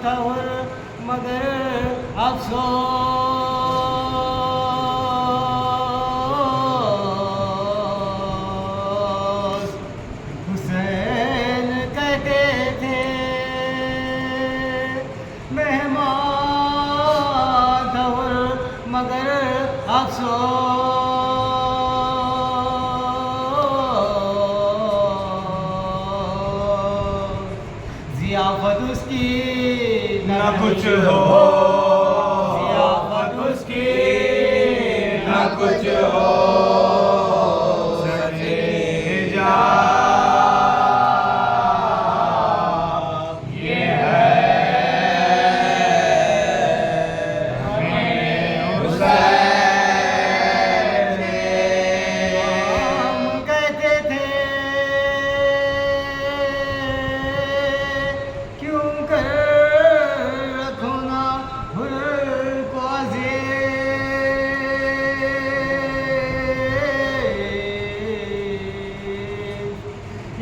थवर मगर अफसोस हुसैन कहते थे मेहमान थवर मगर अफसोस ज़ियाफ़त उसकी न कुछ हो, ज़ियाफ़त उसकी न कुछ हो, सजे जा ये है हमें हुसैन से। हम कहते थे क्यों कर रखो ना हुर को अज़ीज़।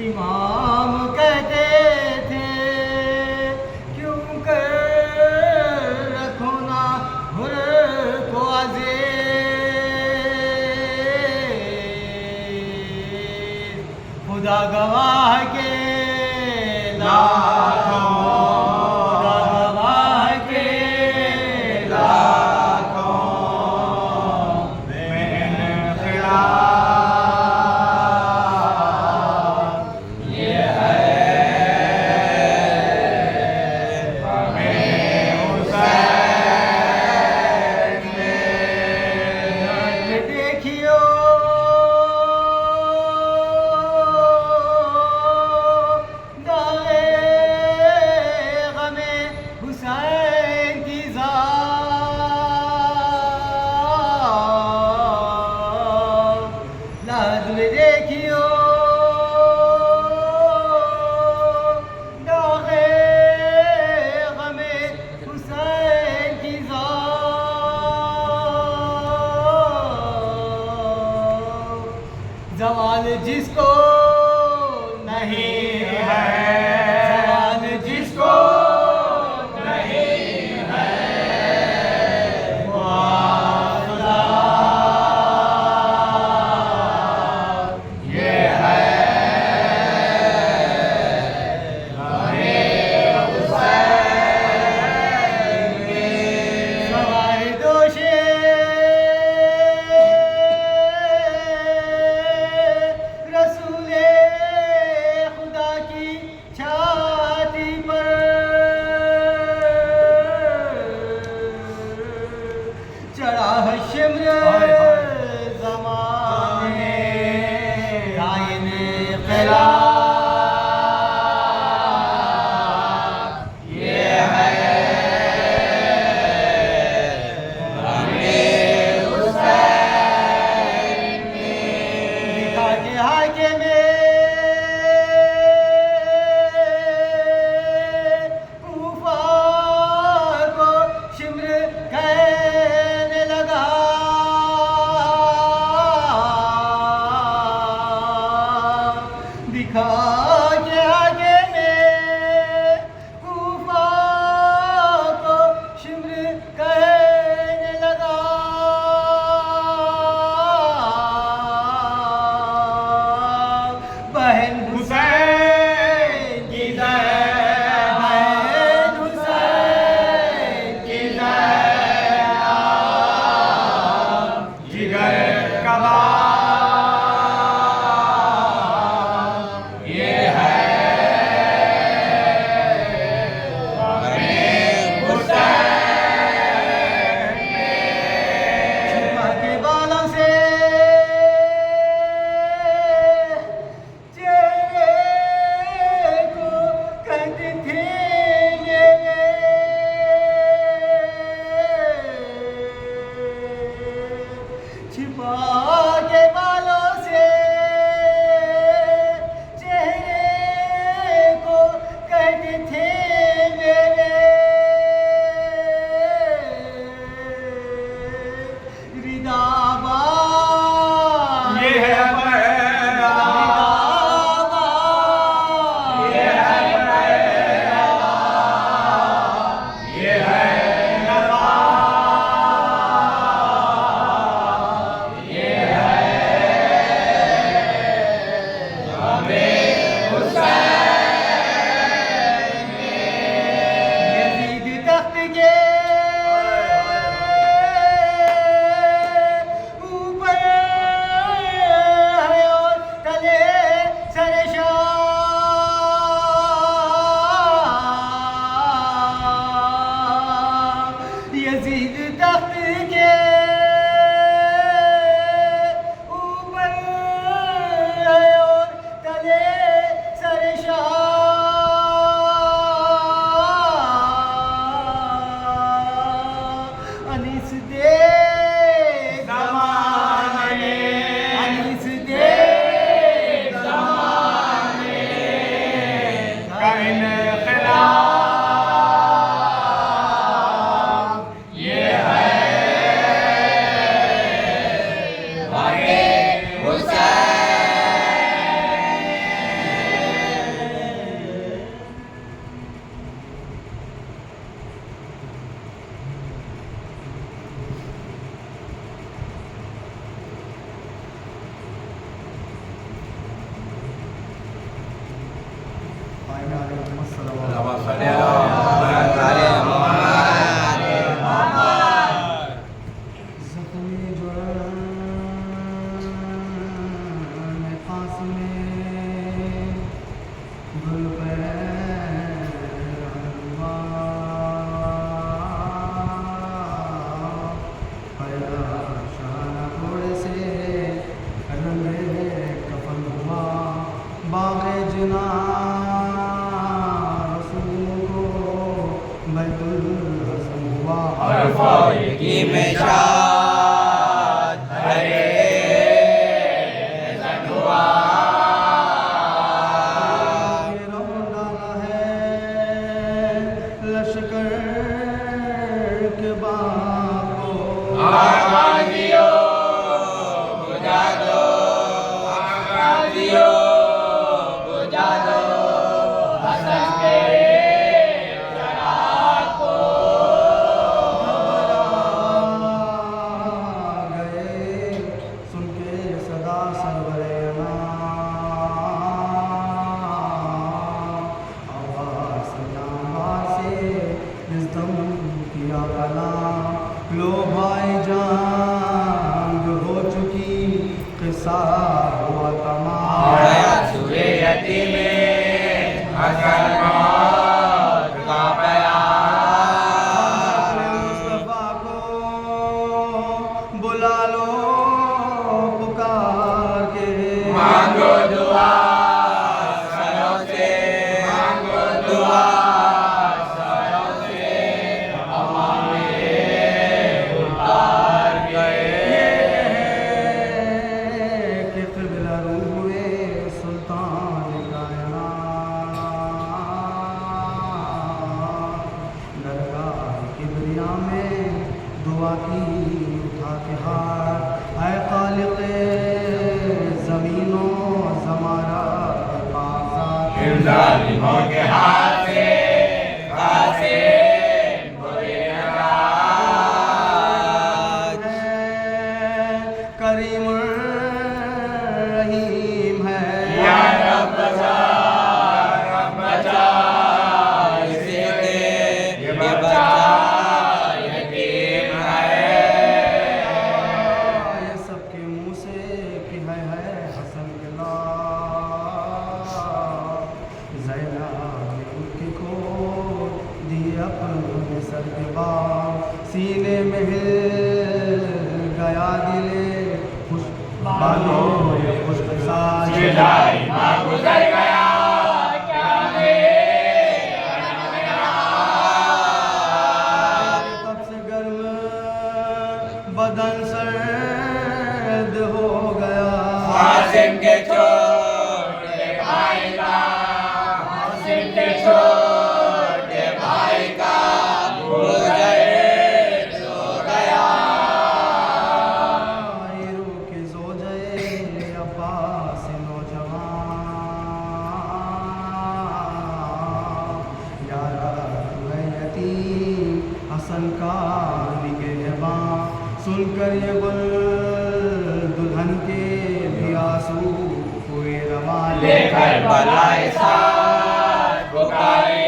इमाम कहते थे क्यों कर रखो ना हुर को अज़ीज़। खुदा गवाह के लाखों, खुदा गवाह के लाखों में खिलाफ ये है हमें हुसैन से। देखियो दावे खिलाफ ये है भागे हुसैन। लो भाई जान जो हो चुकी किस्सा हुआ तमाम सूर्यती में हसन मौत का बयान। मुस्तफा को बुला लो पुकार के मांगो दुआ सरों से, मांगो दुआ सरों से, हमारे उतार गए कि क़िबला हुए सुल्तान कायनात। दरगाह किबरिया में दुआ की उठा के हाथ, ऐ खालिक़े ज़मीनों ज़माना के पास इन ज़ालिमों के हाथ से खासे बुरे नजात। करीम रहीम है या रब बचा, रब बचा इसे दे, ये बचा यतीम है। ये सबके मुँह से कि है हसन के लाल। ज़ैनब ने उनकी को दिए अपने सर के बाल, सीने में हिल गया दिले खुश बालों ये खुश साज। जुलाई माँ गुजर गया क्या तब से गर्म बदन सर्द हो गया। हासिम के छोटे भाई का, हासिम के छोटे भाई का गुजर हो गया। हीरो के ज़ोजे अब्बास नौजवान। यारा तू है यतीम हसन का निगहबां। सुनकर ये गुल दुल्हन के भी आंसू हुए रवान। लेकर बलाए साथ पुकारे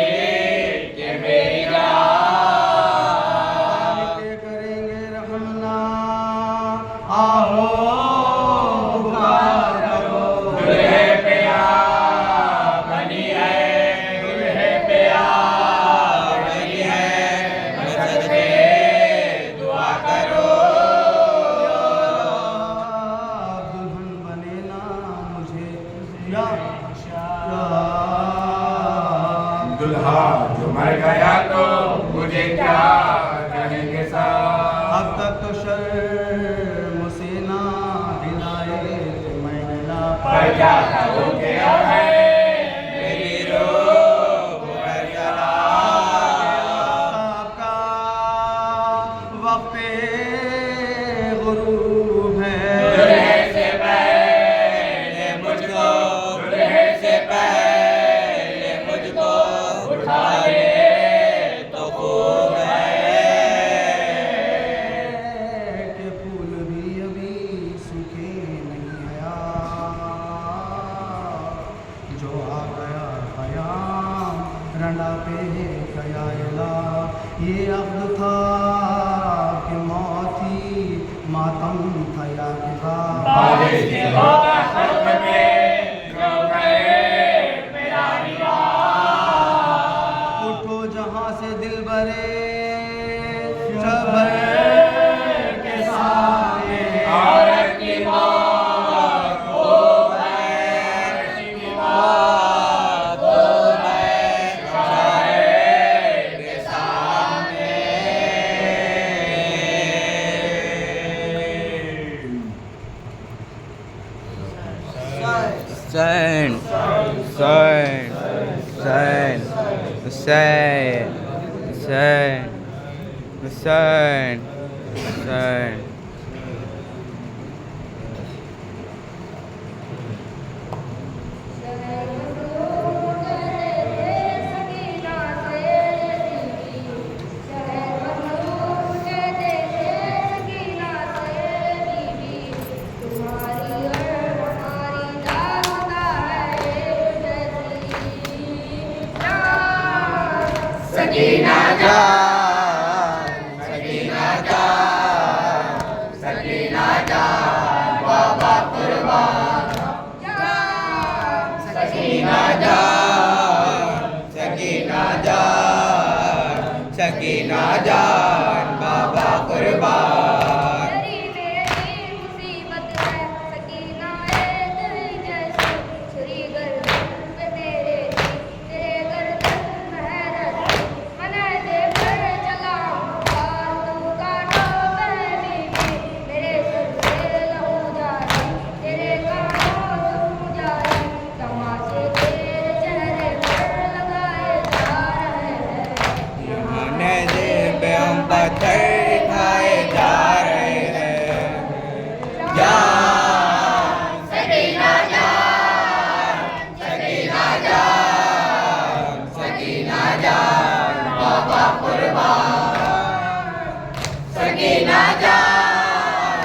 कि मेरी जान। के करेंगे रहमना आहो पुकार करो। दुल्हे पे आ बनी है, दुल्हे पे आ बनी है, सदके दुआ करो। दुल्हन बने ना मुझे या दुल्हा जो मर गया तो मुझे क्या कहेंगे साहब। अब तक तो शर्म से ना हिलाए थे मैंने ना पर क्या करूं कि अब है मेरी रूह है झंडा पे गया इला ये अब्द था कि मौत थी मातम था या किताब बारिश से होगा खत्म पे रो गए मेरा निगाह उठो जहां से दिल भरे शबर के सामने औरत की मौत हो गए की मौत हो गए शायर के सामने Hussein, Hussein, Hussein, Hussein, Hussein, Hussein, Hussein. Sakina जान, सकीना जान, सकीना जान बाबा कुर्बान सकीना जान, सकीना जान, सकीना जान, बाबा कुर्बान. तेरी मेरी मुसीबत है सकीना ए दिल जैसी छुरी गर्दन पे मेरे तेरे गर्दन में है रस्सी मना दे पर चलाऊंगा तू काटो बहनी मेरे सर से लहू जाए तेरे कानों सुन जाए तमाशे तेरे चेहरे पर लगाए जा रहे हैं हमने जेब हम पत्थर खाए जा रहे हैं. जान, सकीना जान सकीना जान, सकीना जान, बाबा कुर्बान. सकीना जान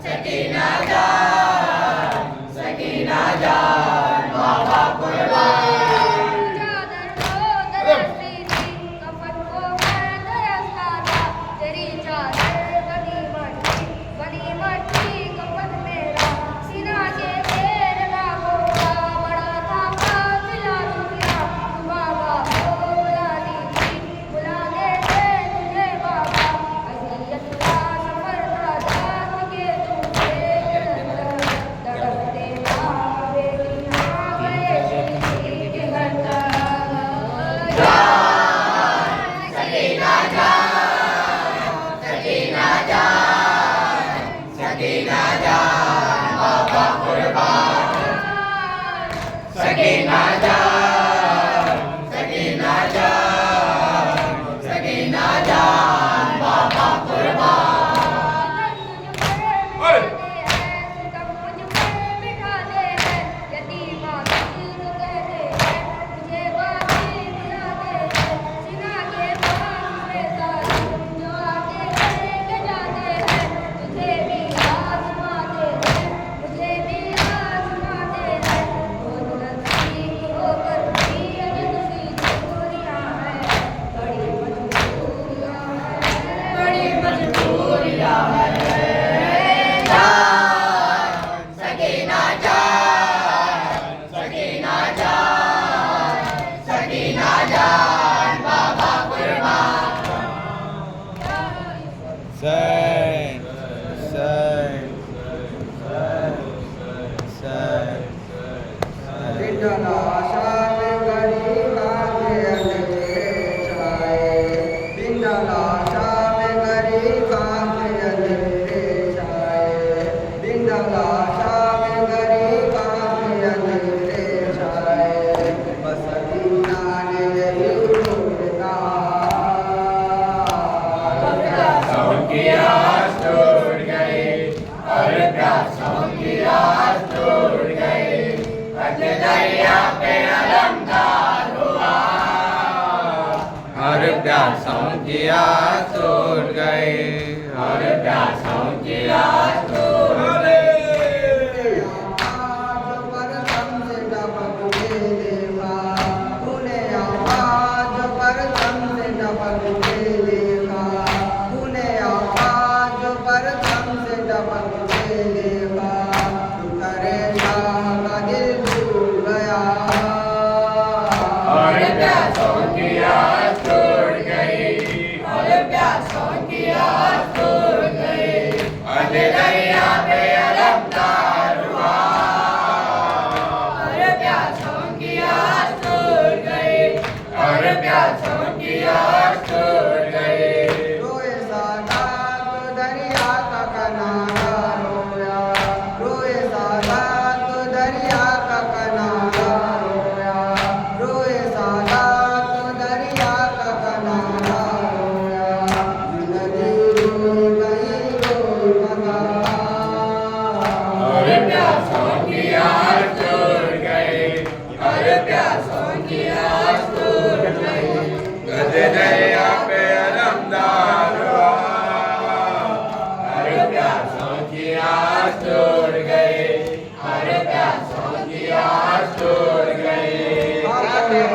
सकीना जान सकीना जान बाबा कुर्बान चादर को दरसती थी कफन को मैं दरसता था तेरी चादर बनी मट्टी कफन मेरा सीना के तेरे नामों का बड़ा था काफिला दुनिया तू बाबा को बुलानी थी बुलाने थे तुझे बाबा अज़ियत का सफर था जात के तुझे तड़पते बेटियां गए सी के घर तक सकीना जान सकीना जान सकीना जान बाबा कुर्बान सकीना जान सकीना जान सकीना जान बाबा कुर्बान बड़ी मजबूरियां हैं सकीना जान सकीना जान सकीना जान बाबा कुर्बान Hussein, Hussein, Hussein, सबकी आस टूट गई और प्यासों की आस टूट गई अज दरिया पे अलमदार हुआ और प्यासों की आस टूट गई, और प्यासों की आस टूट गई जो प्यासों की आस टूट गई। रोए सादा तो दरिया का किनारा रोया, रोए सादा तो दरिया का किनारा रोया, रोए सादा तो दरिया का किनारा रोया। नदी रोई गई रोई मगा, और प्यासों की आस टूट गई, और प्यासों की आस टूट गई। गज दरिया पे अलमदार हुआ, और प्यासों की आस टूट गई, और प्यासों की आस टूट गई। हाथ में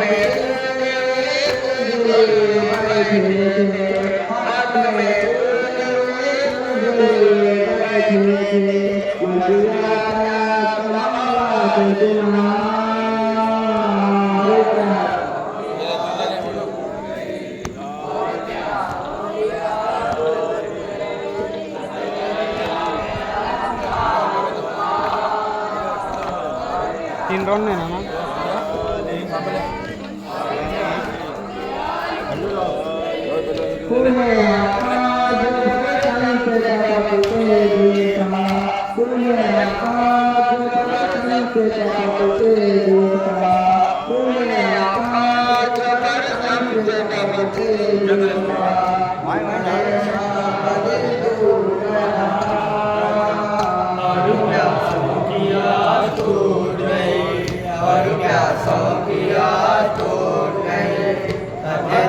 तीन राउंड है ना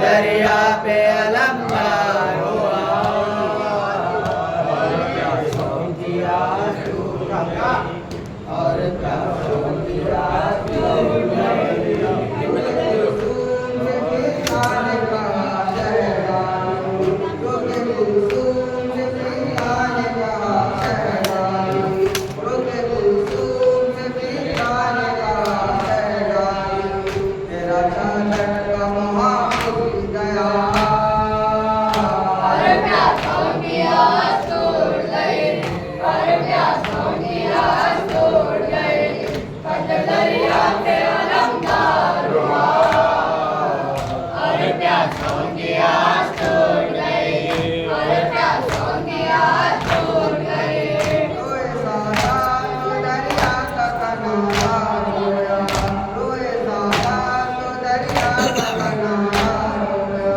दरिया पे अलमदार हुआ, और प्यासों की आस टूट गई, और प्यासों की आस टूट गई। कुलसुम से पिलाने का शहनाई, रोके कुलसुम से पिलाने का शहनाई, रोके कुलसुम से पिलाने का शहनाई। तेरा चादर का महापुर गया, और प्यासों की आस टूट गई, और प्यासों की आस टूट गई। गज दरिया पे अलमदार हुआ, और प्यासों की आस टूट गई, और प्यासों की आस टूट गई। रोए सादा तो दरिया का किनारा रोया, रोए सादा तो दरिया का किनारा रोया,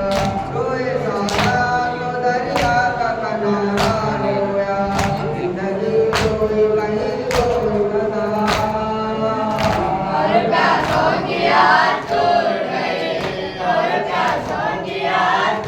रोए सादा तो दरिया का किनारा रोया। जिंदगी रोई गई रोई मगा, और प्यासों की आस टूट गई, और प्यासों की आस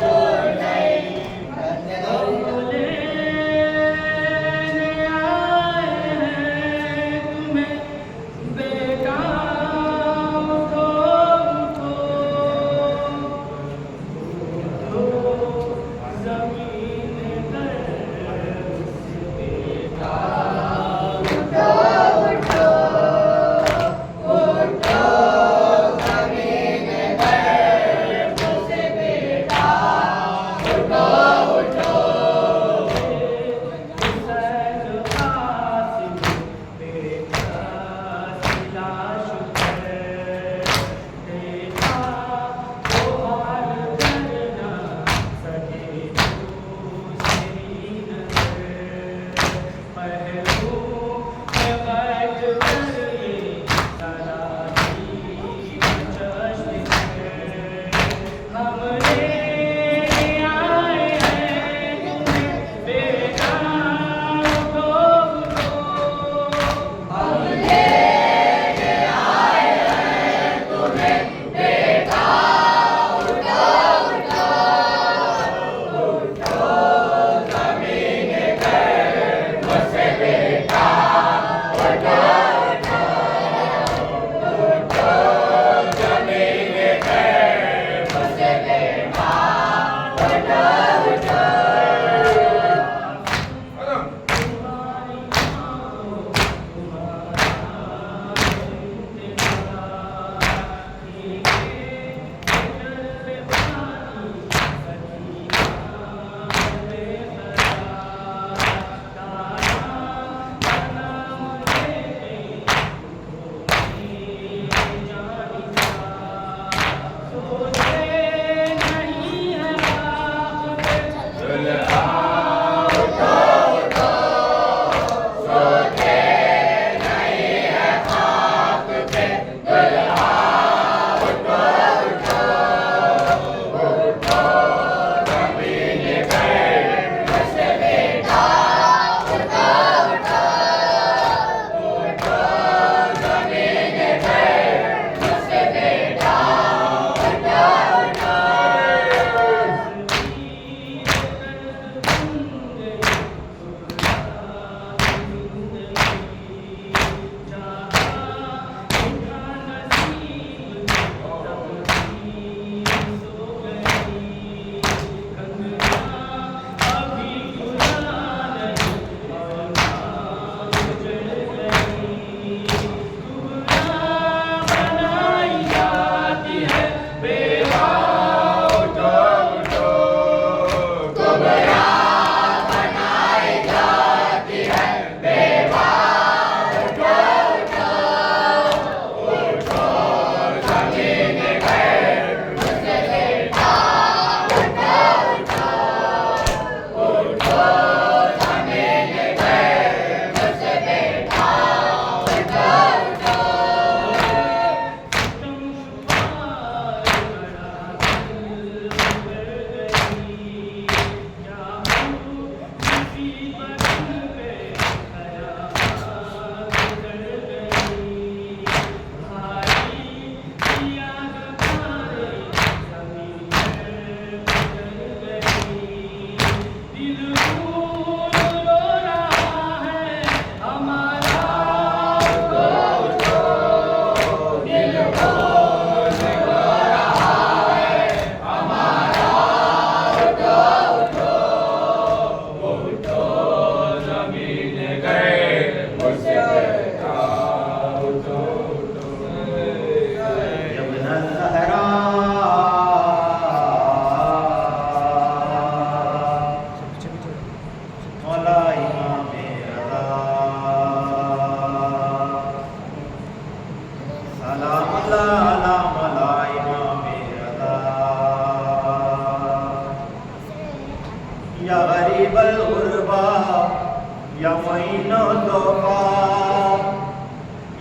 या मुईन तोफा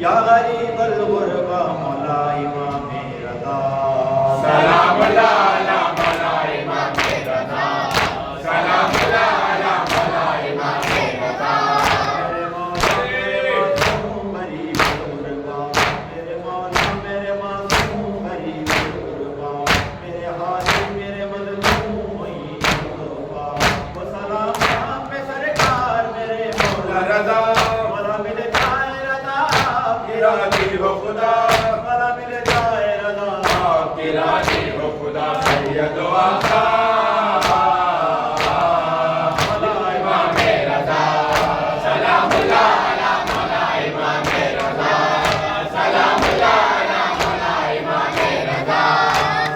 या गरीब गुरबा मौला इमाम रज़ा सलाम अला मौला इमाम रज़ा सलाम अला मौला इमाम रज़ा मेरे मासूम गरीब गुरबा मेरे मौला मेरे मासूम गरीब गुरबा मेरे हाथी मेरे मज़लूम मुईन तोफा वो सलाम आप पे सरकार मेरे मौला रज़ा मौला मिल जाए रज़ा राजी हो खुदा मौला मिल जाए रज़ा आपकी राजी हो खुदा सैयद आका मौला इमाम रज़ा सलाम अला मौला इमाम रज़ा सलाम अला मौला इमाम रज़ा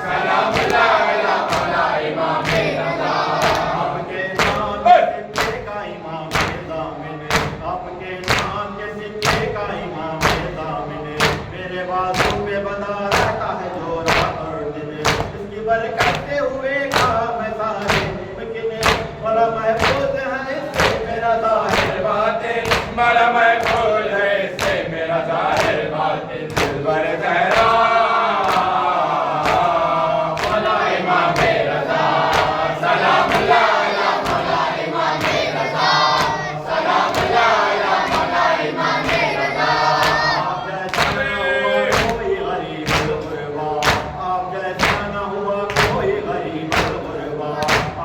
सलाम अला मौला इमाम रज़ा आपके नाम के सिक्के का इमाम दामिन आपके नाम के सिक्के का इमाम दामिन मेरे बाजू पे बना रहता है जो रात और दिन इसकी बरकत से हुए काम सारे मुमकिन बड़ा महफूज है इससे मेरा ज़ाहिर बातें बड़ा महफूज है इससे मेरा ज़ाहिर बातें दिलबर ज़हरा मौला इमाम रज़ा सलाम अला मौला इमाम रज़ा सलाम अला मौला इमाम रज़ा आप जैसा न हुआ कोई गरीब गुरबा आप जैसा न हुआ कोई गरीब गुरबा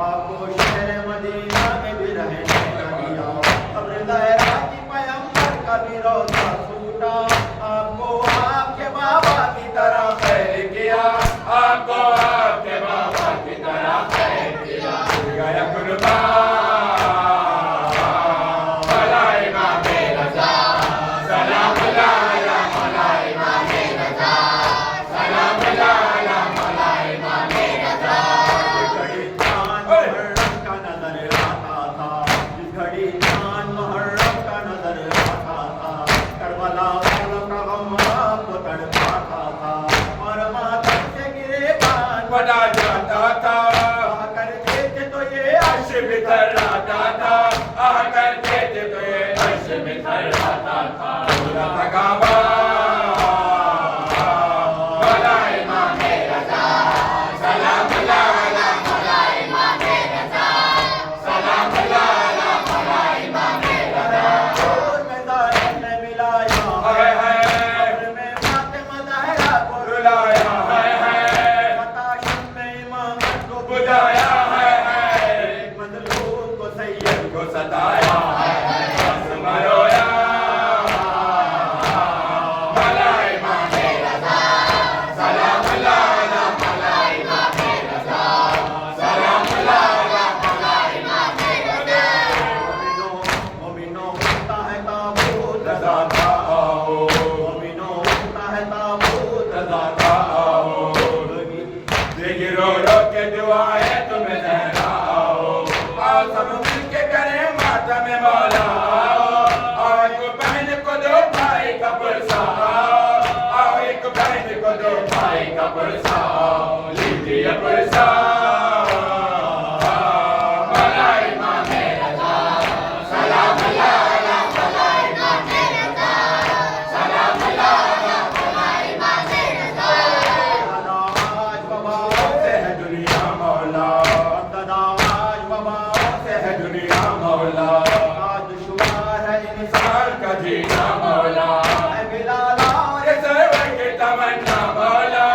आपको शहर मदीना में भी रहने न दिया कब्र ज़हरा की पैगंबर का भी रोज़ा छूटा आपको आपके बाबा की तरह खैर किया आपको आपके बाबा की तरह खैर किया गया कुर्बान मौला इमाम रज़ा सलाम अला मौला इमाम रज़ा सलाम अला मौला इमाम रज़ा घड़ी चांद मुहर्रम का नजर आता था जिस घड़ी चांद मुहर्रम का नजर आता था करबला वालों का गम आपको तड़पाता था और मातम से गिरे कान बड़ा जाता था कहा करते थे तो ये अर्श बिखर आता था आह करते थे तो ये अर्श बिखर आता था पूरा थकावा मौला इमाम रज़ा सलाम अला मौला इमाम रज़ा सलाम अला मौला इमाम रज़ा और मैदान में मिलाया हाय हाय कब्र में फातिमा ज़हरा को रुलाया हाय हाय मताशम में इमामत को बुझाया हाय हाय एक मजलूम को सैयद को सताया हाय हाय आसमां रोया मौला इमाम रज़ा सलाम अला मौला इमाम रज़ा सलाम अला मौला इमाम रज़ा मोमिनो होता है ताबूत रज़ा का आओ मोमिनो होता है ताबूत रज़ा का आओ देखिए रो रो के दुआएं तुम्हें ज़हरा आओ आओ सब मिलके करें माता में मौला आओ एक बहन को दो भाई का पुरसा आओ एक बहन को दो भाई का पुरसा लीजिए पुरसा मौला इमाम रज़ा सलाम अला मौला इमाम रज़ा सलाम अला मौला इमाम रज़ा आज बाबाओं से है दुनिया मौला आज बाबाओं से है दुनिया मौला आज शुमार है इंसान इंसान का जीना मौला है बिलाल और ये सरवर की तमन्ना मौला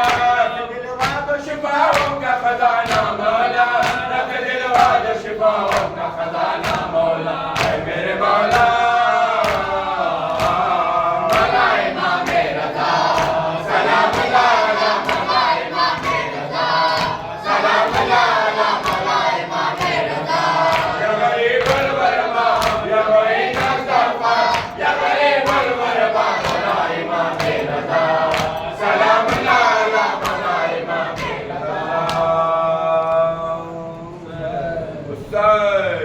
दिलवा तो शिफाओं का खजाना मौला रख दिलवा जो शिफाओं का खजाना मौला है मेरे मौला मौला इमाम रज़ा सलाम अला मौला इमाम रज़ा सलाम अला मौला इमाम रज़ा या गरीबुल वरबा या गरीब मुस्तफा या गरीबुल वरबा मौला इमाम रज़ा सलाम अला मौला इमाम रज़ा उस्ताद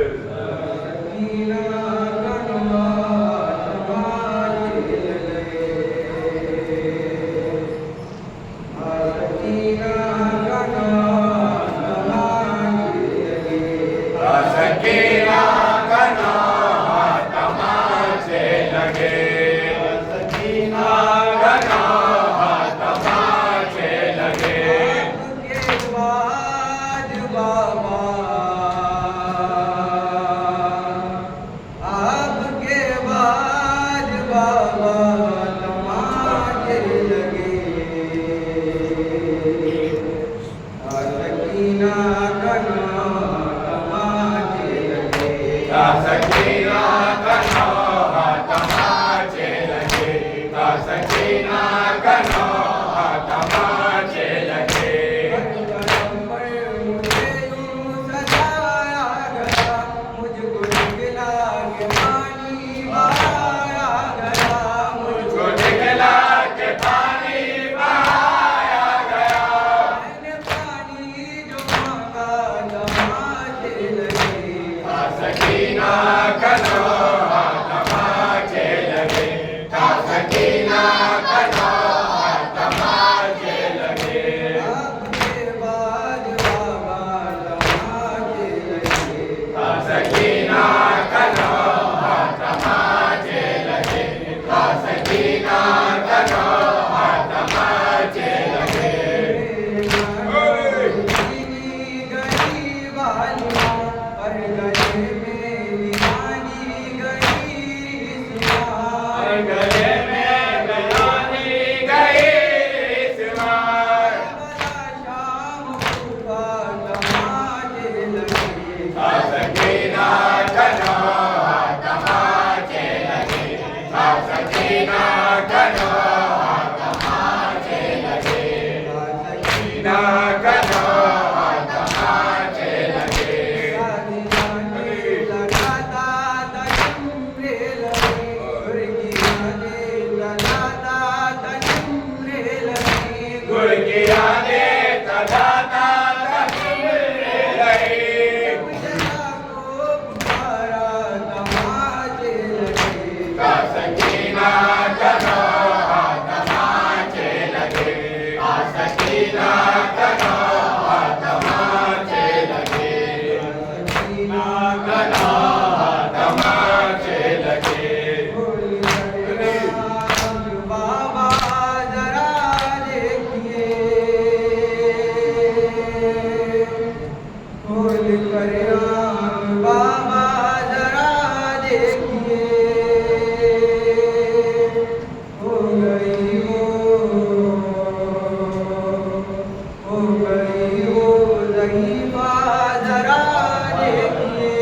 सकीना का नाम सकीना कन्हा तमाचे लगे, सकीना कन्हा तमाचे लगे। मुझे यूं सजाया गया, मुझको दिखला के पानी बहाया गया, मुझको दिखला के पानी बहाया गया। मैंने पानी जो मांगा तमाचे लगे, सकीना कन्हा तमाचे लगे, सकीना कन्हा तमाचे लगे। आपके बाद बाबा तमाचे लगे, सकीना कन्हा तमाचे लगे, सकीना कन्हा तमाचे लगे। गले में गयानी गई रिश्वार, सकीना कन्हा तमाचे लगे, सकीना कन्हा तमाचे लगे, सकीना कन्हा तमाचे लगे। गुड़ की यादें तदाता तकबीरे लगी, सकीना कन्हा तमाचे लगे, सकीना कन्हा तमाचे लगे, सकीना कन्हा तमाचे लगे। बाबा जरा देखिए, खोल कर आँख बाबा जरा देखिए, हो गई हो ज़हीफ़ा जरा देखिए,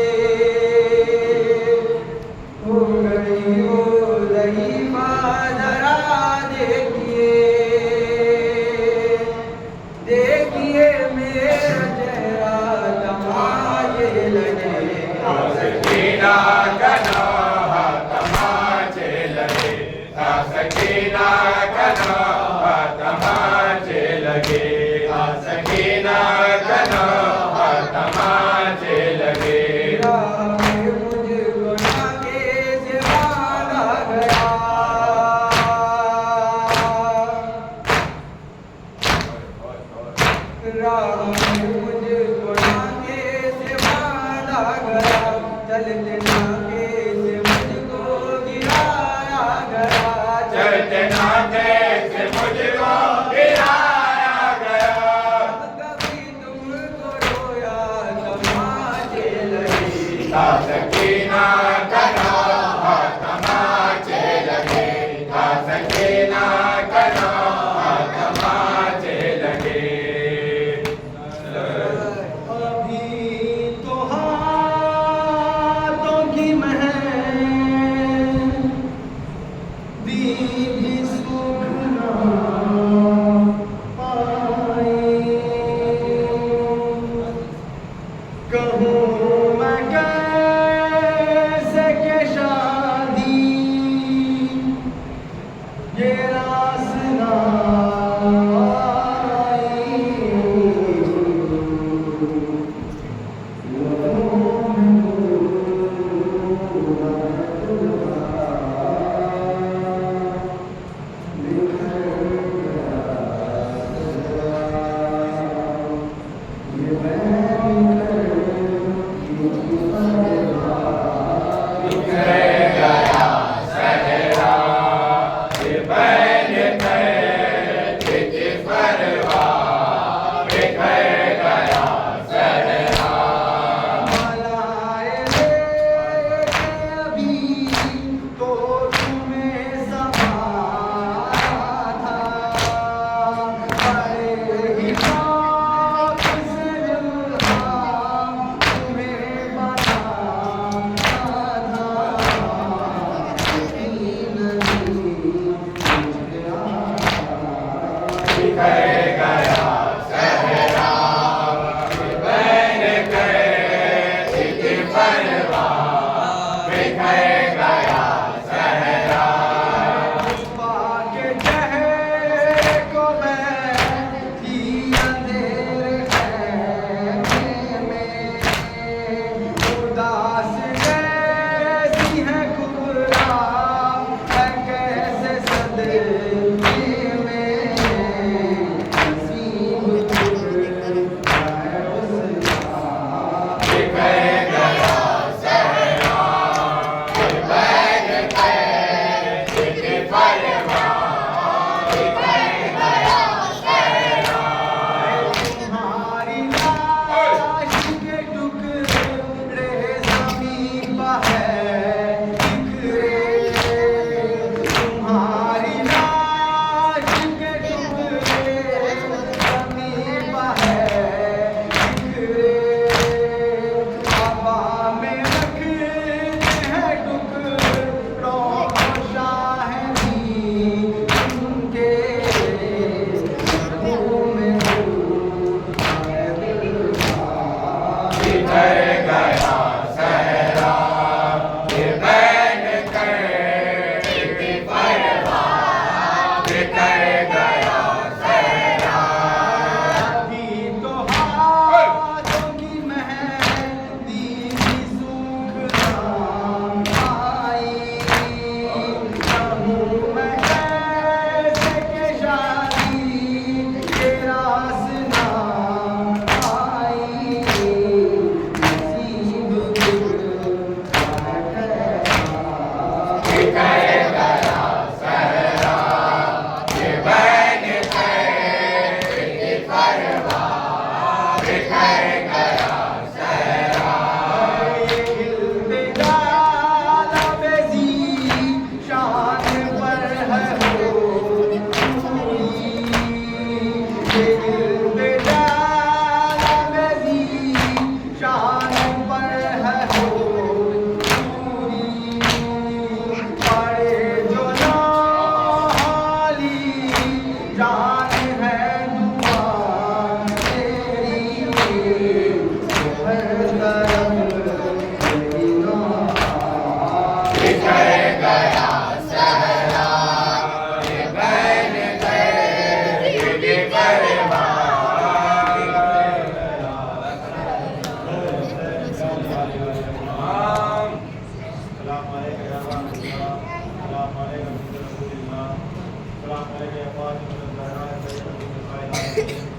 हो गई हो ज़हीफ़ा जरा देखिए, देखिए मेरा चेहरा तमाचे लगे, सकीना कन्हा तमाचे लगे, सकीना कन्हा तमाचे लगे, सकीना कन्हा तमाचे लगे। मुझको नाके से बांधा गया, राह में मुझको नाके से बांधा गया, चलते नाके से मुझको गिराया गया, चलते नाके से मुझको गिराया गया। कभी तुमको रोया तमाचे लगे, सकीना कन्हा तमाचे लगे, सकीना कन्हा तमाचे लगे। अभी तो हाथों की महक दी भी सुना पाई, कहूँ मैं कैसे के शादी ये रास ना Thank you.